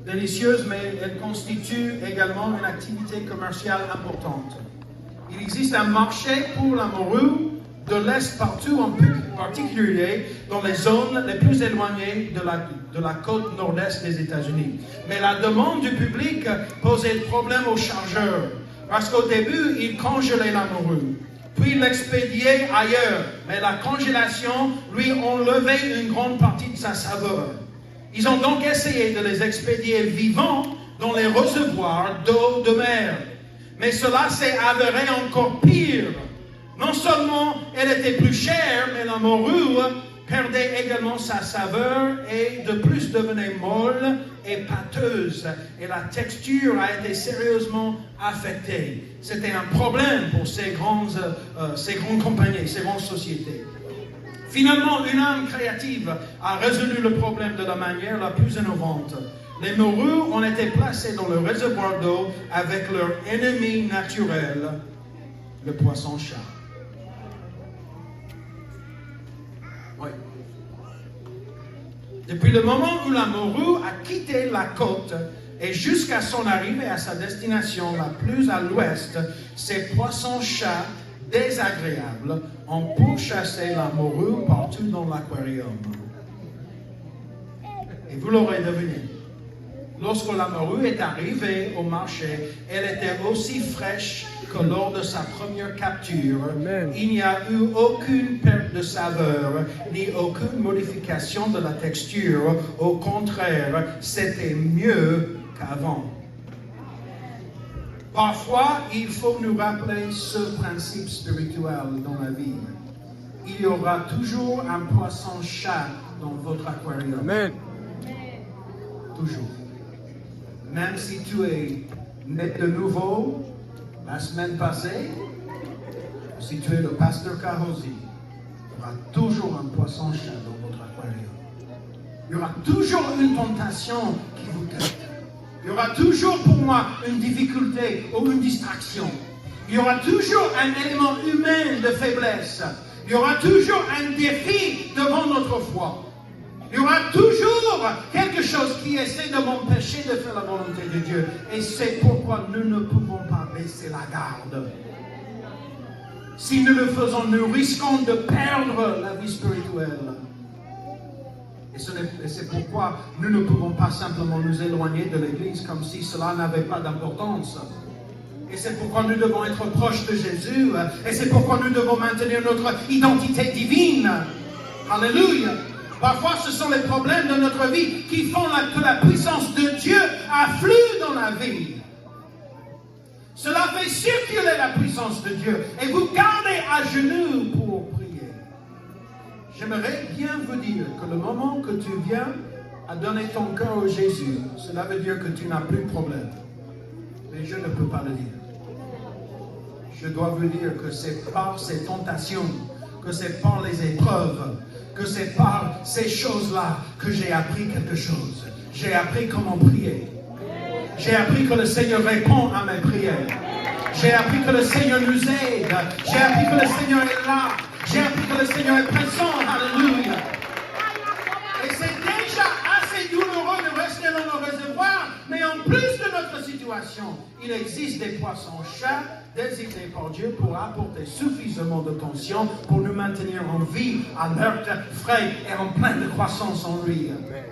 délicieuse, mais elle constitue également une activité commerciale importante. Il existe un marché pour la morue de l'Est partout, en particulier dans les zones les plus éloignées de la côte nord-est des États-Unis. Mais la demande du public posait problème aux chargeurs, parce qu'au début, ils congelaient la morue, puis l'expédiaient ailleurs. Mais la congélation lui enlevait une grande partie de sa saveur. Ils ont donc essayé de les expédier vivants dans les réservoirs d'eau de mer. Mais cela s'est avéré encore pire. Non seulement elle était plus chère, mais la morue perdait également sa saveur et de plus devenait molle et pâteuse. Et la texture a été sérieusement affectée. C'était un problème pour ces grandes compagnies, ces grandes sociétés. Finalement, une âme créative a résolu le problème de la manière la plus innovante. Les morues ont été placées dans le réservoir d'eau avec leur ennemi naturel, le poisson-chat. Oui. Depuis le moment où la morue a quitté la côte et jusqu'à son arrivée à sa destination la plus à l'ouest, ces poissons-chats désagréables ont pourchassé la morue partout dans l'aquarium. Et vous l'aurez deviné. Lorsque la morue est arrivée au marché, elle était aussi fraîche que lors de sa première capture. Amen. Il n'y a eu aucune perte de saveur, ni aucune modification de la texture. Au contraire, c'était mieux qu'avant. Parfois, il faut nous rappeler ce principe spirituel dans la vie. Il y aura toujours un poisson-chat dans votre aquarium. Amen. Toujours. Même si tu es né de nouveau la semaine passée, si tu es le pasteur Kahosi, il y aura toujours un poisson-chat dans votre aquarium. Il y aura toujours une tentation qui vous tente. Il y aura toujours pour moi une difficulté ou une distraction. Il y aura toujours un élément humain de faiblesse. Il y aura toujours un défi devant notre foi. Il y aura toujours quelque chose qui essaie de m'empêcher de faire la volonté de Dieu. Et c'est pourquoi nous ne pouvons pas baisser la garde. Si nous le faisons, nous risquons de perdre la vie spirituelle. Et c'est pourquoi nous ne pouvons pas simplement nous éloigner de l'Église comme si cela n'avait pas d'importance. Et c'est pourquoi nous devons être proches de Jésus. Et c'est pourquoi nous devons maintenir notre identité divine. Alléluia. Parfois, ce sont les problèmes de notre vie qui font que la puissance de Dieu afflue dans la vie. Cela fait circuler la puissance de Dieu. Et vous gardez à genoux pour prier. J'aimerais bien vous dire que le moment que tu viens à donner ton cœur à Jésus, cela veut dire que tu n'as plus de problème. Mais je ne peux pas le dire. Je dois vous dire que c'est par ces tentations, que c'est par les épreuves, que c'est par ces choses-là que j'ai appris quelque chose. J'ai appris comment prier. J'ai appris que le Seigneur répond à mes prières. J'ai appris que le Seigneur nous aide. J'ai appris que le Seigneur est là. J'ai appris que le Seigneur est présent. Alléluia. Et c'est déjà assez douloureux de rester dans nos réservoirs. Mais en plus de notre situation, il existe des poissons-chats désignés par Dieu pour apporter suffisamment de tension pour nous maintenir en vie, alerte, frais et en pleine croissance en lui. Amen.